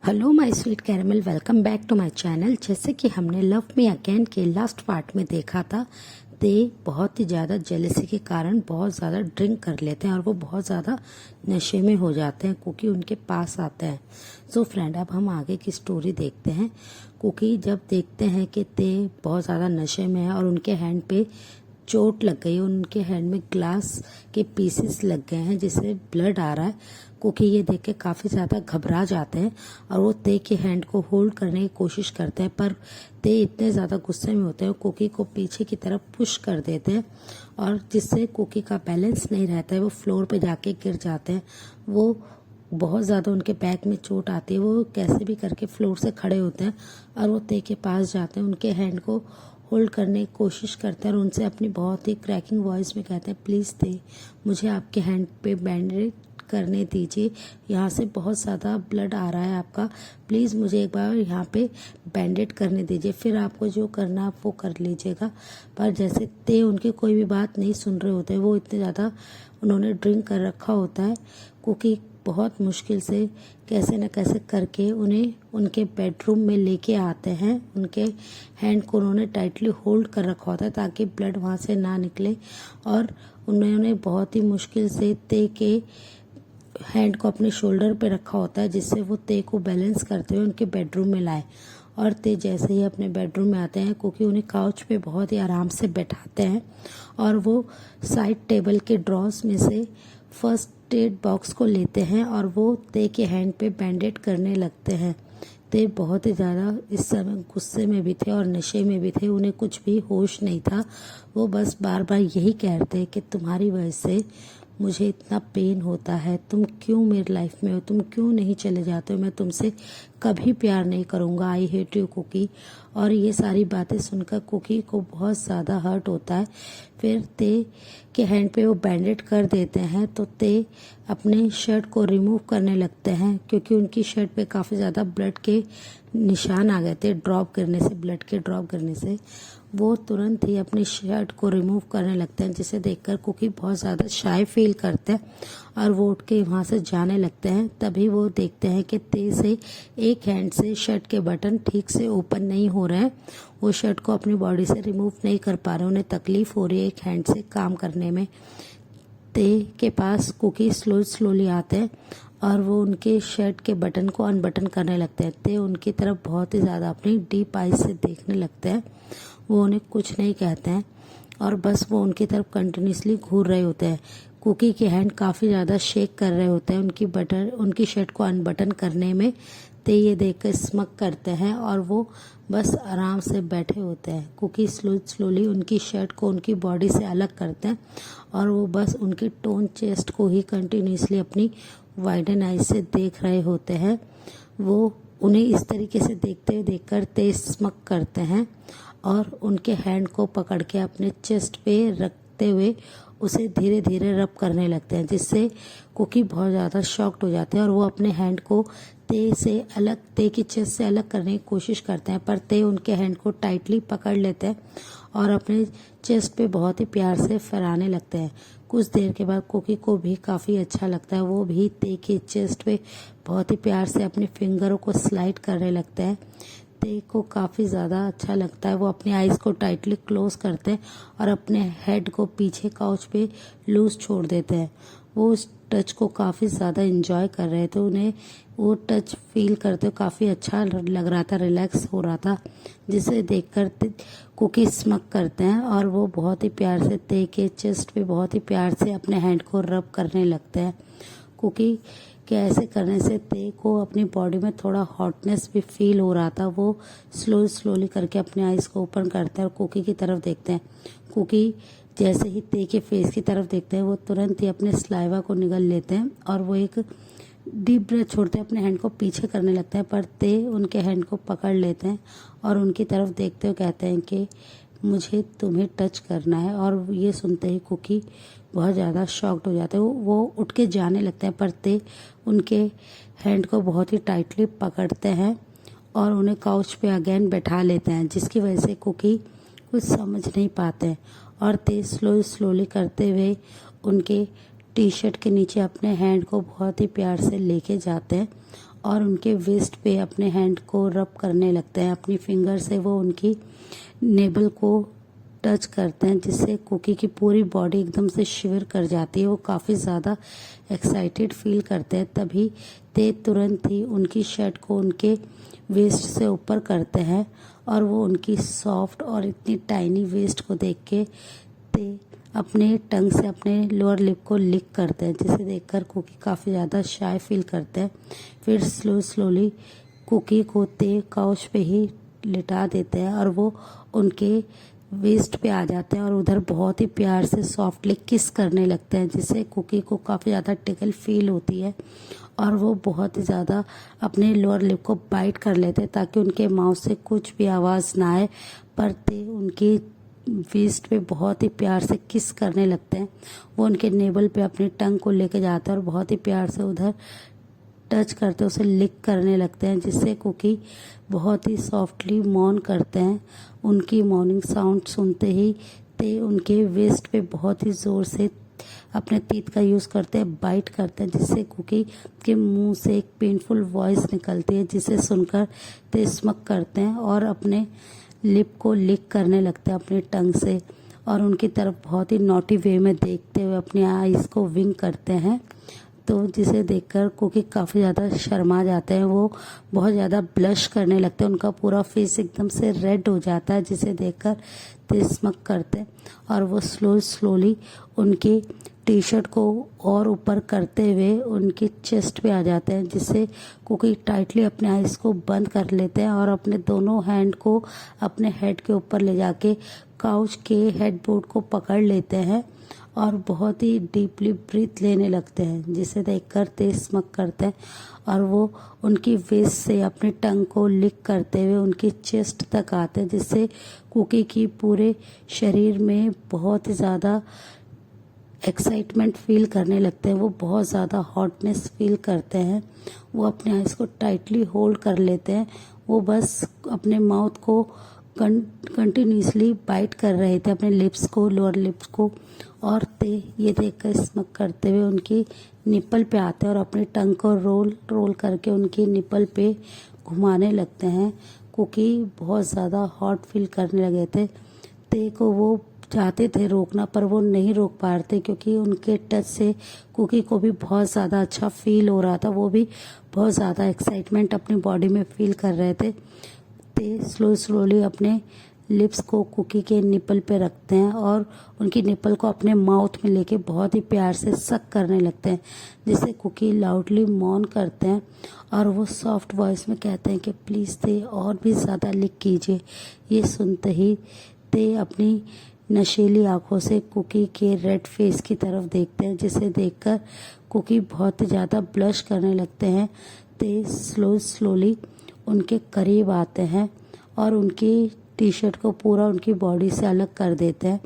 Hello my sweet caramel, welcome back to my channel. जैसे कि हमने लव मी अगेन के लास्ट पार्ट में देखा था, ते बहुत ही ज़्यादा जेलसी के कारण बहुत ज़्यादा ड्रिंक कर लेते हैं और वो बहुत ज़्यादा नशे में हो जाते हैं। कुकी उनके पास आता है। सो फ्रेंड, अब हम आगे की स्टोरी देखते हैं। कुकी जब देखते हैं कि ते बहुत ज़्यादा नशे में है और उनके हैंड पे चोट लग गई, उनके हैंड में ग्लास के पीसेस लग गए हैं जिससे ब्लड आ रहा है। कुकी ये देख के काफ़ी ज़्यादा घबरा जाते हैं और वो ते के हैंड को होल्ड करने की कोशिश करते हैं, पर ते इतने ज़्यादा गुस्से में होते हैं कुकी को पीछे की तरफ पुश कर देते हैं और जिससे कुकी का बैलेंस नहीं रहता है, वो फ्लोर पे जाके गिर जाते हैं। वो बहुत ज़्यादा उनके बैक में चोट आती है। वो कैसे भी करके फ्लोर से खड़े होते हैं और वो ते के पास जाते हैं, उनके हैंड को होल्ड करने की कोशिश करते हैं और उनसे अपनी बहुत ही क्रैकिंग वॉइस में कहते हैं, प्लीज़ ते, मुझे आपके हैंड पे बैंडेज करने दीजिए, यहाँ से बहुत ज़्यादा ब्लड आ रहा है आपका, प्लीज़ मुझे एक बार यहाँ पे बैंडेड करने दीजिए, फिर आपको जो करना आप वो कर लीजिएगा। पर जैसे ते उनकी कोई भी बात नहीं सुन रहे होते, वो इतने ज़्यादा उन्होंने ड्रिंक कर रखा होता है। कुकी बहुत मुश्किल से कैसे न कैसे करके उन्हें उनके बेडरूम में लेके आते हैं। उनके हैंड को उन्होंने टाइटली होल्ड कर रखा होता है ताकि ब्लड वहाँ से ना निकले और उन्होंने बहुत ही मुश्किल से ते के हैंड को अपने शोल्डर पे रखा होता है जिससे वो ते को बैलेंस करते हुए उनके बेडरूम में लाए। और ते जैसे ही अपने बेडरूम में आते हैं, क्योंकि उन्हें काउच पे बहुत ही आराम से बैठाते हैं और वो साइड टेबल के ड्रॉर्स में से फर्स्ट एड बॉक्स को लेते हैं और वो ते के हैंड पे बैंडेड करने लगते हैं। ते बहुत ही ज़्यादा इस समय गुस्से में भी थे और नशे में भी थे, उन्हें कुछ भी होश नहीं था। वो बस बार बार यही कहते कि तुम्हारी वजह से मुझे इतना पेन होता है, तुम क्यों मेरी लाइफ में हो, तुम क्यों नहीं चले जाते हो, मैं तुमसे कभी प्यार नहीं करूँगा, आई हेट यू कुकी। और ये सारी बातें सुनकर कुकी को बहुत ज़्यादा हर्ट होता है। फिर ते के हैंड पे वो बैंडेड कर देते हैं तो ते अपने शर्ट को रिमूव करने लगते हैं क्योंकि उनकी शर्ट पे काफ़ी ज़्यादा ब्लड के निशान आ गए थे ड्रॉप करने से, ब्लड के ड्रॉप करने से। वो तुरंत ही अपनी शर्ट को रिमूव करने लगते हैं जिसे देखकर कुकी बहुत ज़्यादा शाय फील करते हैं और वो उठ के वहाँ से जाने लगते हैं। तभी वो देखते हैं कि ते से एक हैंड से शर्ट के बटन ठीक से ओपन नहीं हो रहे हैं, वो शर्ट को अपनी बॉडी से रिमूव नहीं कर पा रहे, उन्हें तकलीफ हो रही है एक हैंड से काम करने में। ते के पास कुकी स्लोली आते हैं और वो उनके शर्ट के बटन को अनबटन करने लगते हैं। ते उनकी तरफ बहुत ही ज़्यादा अपनी डीप आइज से देखने लगते हैं। वो उन्हें कुछ नहीं कहते हैं और बस वो उनकी तरफ कंटिन्यूसली घूर रहे होते हैं। कुकी के हैंड काफ़ी ज़्यादा शेक कर रहे होते हैं उनकी शर्ट को अनबटन करने में। ते ये देखकर स्मक करते हैं और वो बस आराम से बैठे होते हैं। कुकी स्लोली उनकी शर्ट को उनकी बॉडी से अलग करते हैं और वो बस उनकी टोन चेस्ट को ही कंटिन्यूसली अपनी वाइडन आइज से देख रहे होते हैं। वो उन्हें इस तरीके से देखते हुए देखकर ते स्मक करते हैं और उनके हैंड को पकड़ के अपने चेस्ट पे रखते हुए उसे धीरे धीरे रब करने लगते हैं जिससे कुकी बहुत ज़्यादा शॉक्ड हो जाते हैं और वो अपने हैंड को ते की चेस्ट से अलग करने की कोशिश करते हैं, पर ते उनके हैंड को टाइटली पकड़ लेते हैं और अपने चेस्ट पे बहुत ही प्यार से फहराने लगते हैं। कुछ देर के बाद कुकी को भी काफ़ी अच्छा लगता है, वो भी ते की चेस्ट पे बहुत ही प्यार से अपने फिंगरों को स्लाइड करने लगता है। ते को काफ़ी ज़्यादा अच्छा लगता है, वो अपनी आइज़ को टाइटली क्लोज करते हैं और अपने हेड को पीछे काउच पे लूज छोड़ देते हैं। वो उस टच को काफ़ी ज़्यादा एंजॉय कर रहे थे, उन्हें वो टच फील करते काफ़ी अच्छा लग रहा था, रिलैक्स हो रहा था, जिसे देखकर कुकी स्मक करते हैं और वो बहुत ही प्यार से ते के चेस्ट पे बहुत ही प्यार से अपने हैंड को रब करने लगते हैं। कुकी के ऐसे करने से ते को अपनी बॉडी में थोड़ा हॉटनेस भी फील हो रहा था। वो स्लोली करके अपने आइज़ को ओपन करते हैं और कुकी की तरफ देखते हैं। कुकी जैसे ही ते के फेस की तरफ देखते हैं, वो तुरंत ही अपने स्लाइवा को निगल लेते हैं और वो एक डीप ब्रेथ छोड़ते हैं, अपने हैंड को पीछे करने लगते हैं, पर ते उनके हैंड को पकड़ लेते हैं और उनकी तरफ देखते हुए कहते हैं कि मुझे तुम्हें टच करना है। और ये सुनते ही कुकी बहुत ज़्यादा शॉक्ड हो जाते हैं, वो उठ के जाने लगते हैं, पर ते उनके हैंड को बहुत ही टाइटली पकड़ते हैं और उन्हें काउच पे अगेन बैठा लेते हैं, जिसकी वजह से कुकी कुछ समझ नहीं पाते और ते स्लोली करते हुए उनके टी शर्ट के नीचे अपने हैंड को बहुत ही प्यार से लेके जाते हैं और उनके वेस्ट पे अपने हैंड को रब करने लगते हैं। अपनी फिंगर से वो उनकी नेबल को टच करते हैं, जिससे कुकी की पूरी बॉडी एकदम से शिवर कर जाती है। वो काफ़ी ज़्यादा एक्साइटेड फील करते हैं। तभी ते तुरंत ही उनकी शर्ट को उनके वेस्ट से ऊपर करते हैं और वो उनकी सॉफ्ट और इतनी टाइनी वेस्ट को देख के ते अपने टंग से अपने लोअर लिप को लिक करते हैं, जिसे देखकर कुकी काफ़ी ज़्यादा शाय फील करते हैं। फिर स्लोली कुकी को ते काउच पे ही लिटा देते हैं और वो उनके वेस्ट पे आ जाते हैं और उधर बहुत ही प्यार से सॉफ्टली किस करने लगते हैं, जिससे कुकी को काफ़ी ज़्यादा टिकल फील होती है और वो बहुत ही ज़्यादा अपने लोअर लिप को बाइट कर लेते हैं ताकि उनके माउथ से कुछ भी आवाज़ ना आए। पर ते उनकी वेस्ट पे बहुत ही प्यार से किस करने लगते हैं। वो उनके नेबल पे अपनी टंग को लेके जाते हैं और बहुत ही प्यार से उधर टच करते उसे लिक करने लगते हैं, जिससे कुकी बहुत ही सॉफ्टली मौन करते हैं। उनकी मॉर्निंग साउंड सुनते ही ते उनके वेस्ट पे बहुत ही ज़ोर से अपने टीथ का यूज़ करते हैं, बाइट करते हैं, जिससे कुकी के मुंह से एक पेनफुल वॉइस निकलती है, जिसे सुनकर ते स्मक करते हैं और अपने लिप को लिक करने लगते हैं अपनी टंग से और उनकी तरफ बहुत ही नॉटी वे में देखते हुए अपनी आईज़ को विंक करते हैं। तो जिसे देखकर कुकी काफ़ी ज़्यादा शर्मा जाते हैं। वो बहुत ज़्यादा ब्लश करने लगते हैं, उनका पूरा फेस एकदम से रेड हो जाता है, जिसे देखकर ते स्मक करते हैं और वो स्लोली उनकी टी शर्ट को और ऊपर करते हुए उनकी चेस्ट पे आ जाते हैं, जिससे कुकी टाइटली अपने आइज़ को बंद कर लेते हैं और अपने दोनों हैंड को अपने हेड के ऊपर ले जाके काउच के हेडबोर्ड को पकड़ लेते हैं और बहुत ही डीपली ब्रीथ लेने लगते हैं, जिसे देखकर ते स्मक करते हैं और वो उनकी वेस्ट से अपनी टंग को लिक करते हुए उनकी चेस्ट तक आते हैं, जिससे कुकी की पूरे शरीर में बहुत ही ज़्यादा एक्साइटमेंट फील करने लगते हैं। वो बहुत ज़्यादा हॉटनेस फील करते हैं। वो अपने आइज़ को टाइटली होल्ड कर लेते हैं। वो बस अपने माउथ को कंटिन्यूसली बाइट कर रहे थे, अपने लिप्स को, लोअर लिप्स को, और ते ये देखकर स्मक करते हुए उनकी निपल पे आते हैं और अपनी टंग को रोल करके उनकी निपल पे घुमाने लगते हैं। कुकी बहुत ज़्यादा हॉट फील करने लगे थे। ते को वो चाहते थे रोकना, पर वो नहीं रोक पा रहे थे, क्योंकि उनके टच से कुकी को भी बहुत ज़्यादा अच्छा फील हो रहा था। वो भी बहुत ज़्यादा एक्साइटमेंट अपनी बॉडी में फील कर रहे थे। ते स्लोली अपने लिप्स को कुकी के निपल पे रखते हैं और उनकी निपल को अपने माउथ में लेके बहुत ही प्यार से सक करने लगते हैं, जिससे कुकी लाउडली मौन करते हैं और वो सॉफ्ट वॉइस में कहते हैं कि प्लीज़ ते और भी ज़्यादा लिक कीजिए। ये सुनते ही ते अपनी नशीली आंखों से कुकी के रेड फेस की तरफ देखते हैं, जिसे देखकर कुकी बहुत ज़्यादा ब्लश करने लगते हैं। ते स्लोली उनके करीब आते हैं और उनकी टी शर्ट को पूरा उनकी बॉडी से अलग कर देते हैं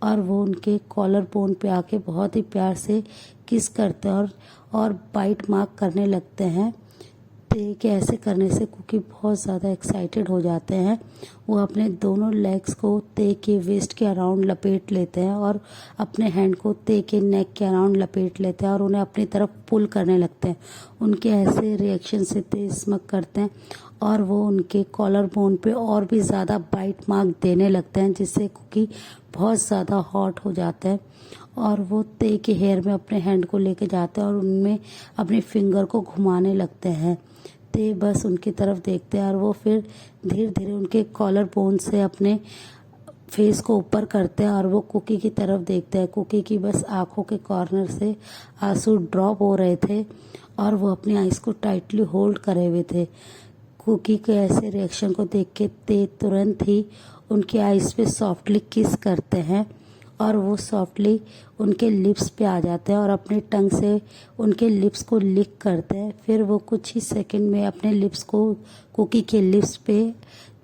और वो उनके कॉलर बोन पे आके बहुत ही प्यार से किस करते हैं और बाइट मार्क करने लगते हैं। ते के ऐसे करने से कुकी बहुत ज़्यादा एक्साइटेड हो जाते हैं। वो अपने दोनों लेग्स को ते के वेस्ट के अराउंड लपेट लेते हैं और अपने हैंड को ते के नेक के अराउंड लपेट लेते हैं और उन्हें अपनी तरफ पुल करने लगते हैं। उनके ऐसे रिएक्शन से ते स्मक करते हैं और वो उनके कॉलर बोन पे और भी ज़्यादा बाइट मार्क देने लगते हैं, जिससे कुकी बहुत ज़्यादा हॉट हो जाते हैं और वो ते के हेयर में अपने हैंड को लेके जाते हैं और उनमें अपने फिंगर को घुमाने लगते हैं। ते बस उनकी तरफ देखते हैं और वो फिर धीरे धीरे उनके कॉलर बोन से अपने फेस को ऊपर करते हैं और वो कुकी की तरफ देखते हैं। कुकी की बस आंखों के कॉर्नर से आंसू ड्रॉप हो रहे थे और वो अपनी आइज़ को टाइटली होल्ड करे हुए थे। कुकी के ऐसे रिएक्शन को देख के ते तुरंत ही उनकी आइज़ पे सॉफ्टली किस करते हैं और वो सॉफ्टली उनके लिप्स पे आ जाते हैं और अपने टंग से उनके लिप्स को लिक करते हैं। फिर वो कुछ ही सेकंड में अपने लिप्स को कुकी के लिप्स पे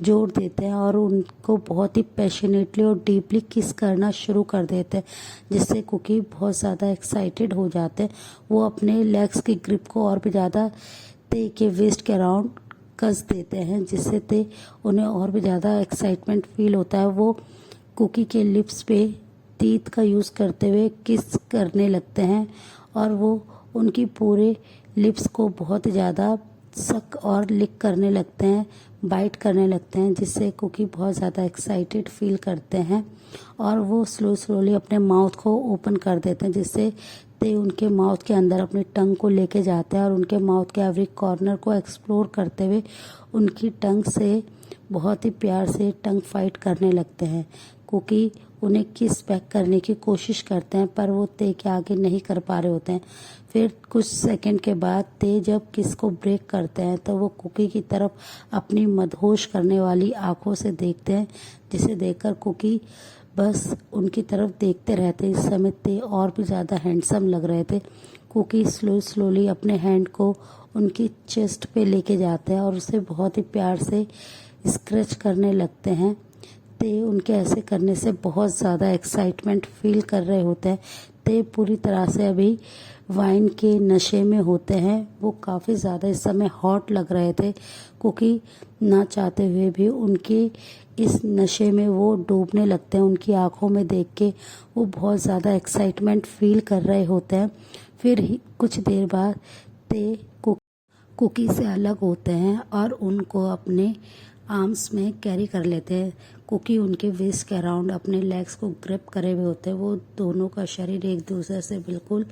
जोड़ देते हैं और उनको बहुत ही पैशनेटली और डीपली किस करना शुरू कर देते हैं, जिससे कुकी बहुत ज़्यादा एक्साइटेड हो जाते हैं। वो अपने लेग्स की ग्रिप को और भी ज़्यादा ते के वेस्ट के अराउंड कस देते हैं, जिससे ते उन्हें और भी ज़्यादा एक्साइटमेंट फील होता है। वो कुकी के लिप्स पे टीथ का यूज़ करते हुए किस करने लगते हैं और वो उनकी पूरे लिप्स को बहुत ज़्यादा सक और लिक करने लगते हैं, बाइट करने लगते हैं, जिससे कुकी बहुत ज़्यादा एक्साइटेड फील करते हैं और वो स्लोली अपने माउथ को ओपन कर देते हैं, जिससे ते उनके माउथ के अंदर अपनी टंग को लेके जाते हैं और उनके माउथ के एवरी कॉर्नर को एक्सप्लोर करते हुए उनकी टंग से बहुत ही प्यार से टंग फाइट करने लगते हैं। कुकी उन्हें किस बैक करने की कोशिश करते हैं, पर वो ते के आगे नहीं कर पा रहे होते हैं। फिर कुछ सेकंड के बाद ते जब किस को ब्रेक करते हैं तो वो कुकी की तरफ अपनी मदहोश करने वाली आंखों से देखते हैं, जिसे देखकर कुकी बस उनकी तरफ देखते रहते। इस समय ते और भी ज़्यादा हैंडसम लग रहे थे। कुकी स्लोली अपने हैंड को उनकी चेस्ट पे लेके जाते हैं और उसे बहुत ही प्यार से स्क्रैच करने लगते हैं। ते उनके ऐसे करने से बहुत ज़्यादा एक्साइटमेंट फील कर रहे होते हैं। ते पूरी तरह से अभी वाइन के नशे में होते हैं। वो काफ़ी ज़्यादा इस समय हॉट लग रहे थे, क्योंकि ना चाहते हुए भी उनके इस नशे में वो डूबने लगते हैं। उनकी आंखों में देख के वो बहुत ज़्यादा एक्साइटमेंट फील कर रहे होते हैं। फिर ही कुछ देर बाद ते कुकी से अलग होते हैं और उनको अपने आर्म्स में कैरी कर लेते हैं। कुकी उनके वेस्ट के अराउंड अपने लेग्स को ग्रिप करे हुए होते हैं। वो दोनों का शरीर एक दूसरे से बिल्कुल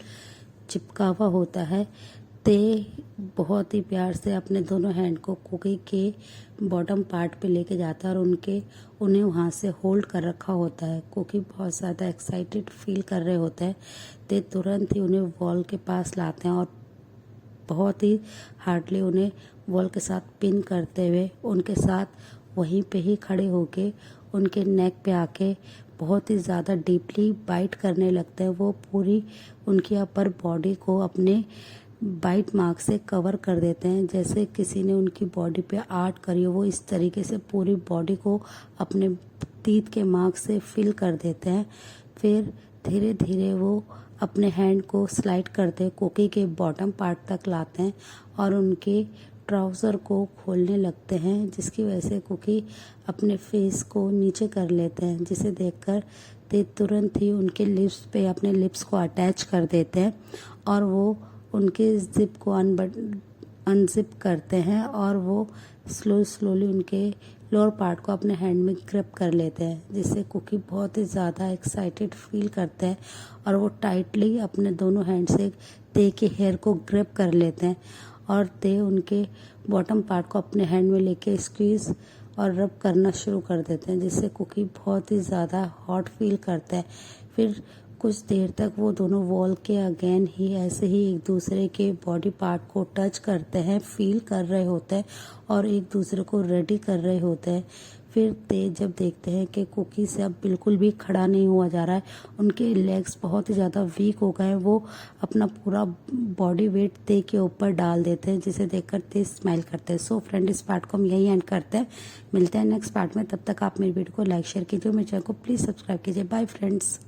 चिपका हुआ होता है। ते बहुत ही प्यार से अपने दोनों हैंड को कुकी के बॉटम पार्ट पे लेके जाता है और उन्हें वहाँ से होल्ड कर रखा होता है। कुकी बहुत ज़्यादा एक्साइटेड फील कर रहे होते हैं। ते तुरंत ही उन्हें वॉल के पास लाते हैं और बहुत ही हार्डली उन्हें वॉल के साथ पिन करते हुए उनके साथ वहीं पे ही खड़े होके उनके नेक पे आके बहुत ही ज़्यादा डीपली बाइट करने लगते हैं। वो पूरी उनकी अपर बॉडी को अपने बाइट मार्क से कवर कर देते हैं, जैसे किसी ने उनकी बॉडी पे आर्ट करी हो। वो इस तरीके से पूरी बॉडी को अपने टीथ के मार्क से फिल कर देते हैं। फिर धीरे धीरे वो अपने हैंड को स्लाइड करते कुकी के बॉटम पार्ट तक लाते हैं और उनके ट्राउज़र को खोलने लगते हैं, जिसकी वजह से कुकी अपने फेस को नीचे कर लेते हैं, जिसे देखकर ते तुरंत ही उनके लिप्स पे अपने लिप्स को अटैच कर देते हैं और वो उनके जिप को अनजिप करते हैं और वो स्लोली उनके लोअर पार्ट को अपने हैंड में ग्रिप कर लेते हैं, जिससे कुकी बहुत ही ज़्यादा एक्साइटेड फील करते हैं और वो टाइटली अपने दोनों हैंड से ते के हेयर को ग्रिप कर लेते हैं और ते उनके बॉटम पार्ट को अपने हैंड में लेके स्क्वीज़ और रब करना शुरू कर देते हैं, जिससे कुकी बहुत ही ज़्यादा हॉट फील करता है। फिर कुछ देर तक वो दोनों वॉल के अगेन ही ऐसे ही एक दूसरे के बॉडी पार्ट को टच करते हैं, फील कर रहे होते हैं और एक दूसरे को रेडी कर रहे होते हैं। फिर ते जब देखते हैं कि कुकी से अब बिल्कुल भी खड़ा नहीं हुआ जा रहा है, उनके लेग्स बहुत ही ज़्यादा वीक हो गए हैं, वो अपना पूरा बॉडी वेट ते के ऊपर डाल देते हैं, जिसे देखकर ते स्माइल करते हैं। सो फ्रेंड, इस पार्ट को हम यही एंड करते हैं। मिलते हैं नेक्स्ट पार्ट में। तब तक आप मेरी वीडियो को लाइक शेयर कीजिए, मेरे चैनल को प्लीज़ सब्सक्राइब कीजिए। Bye friends.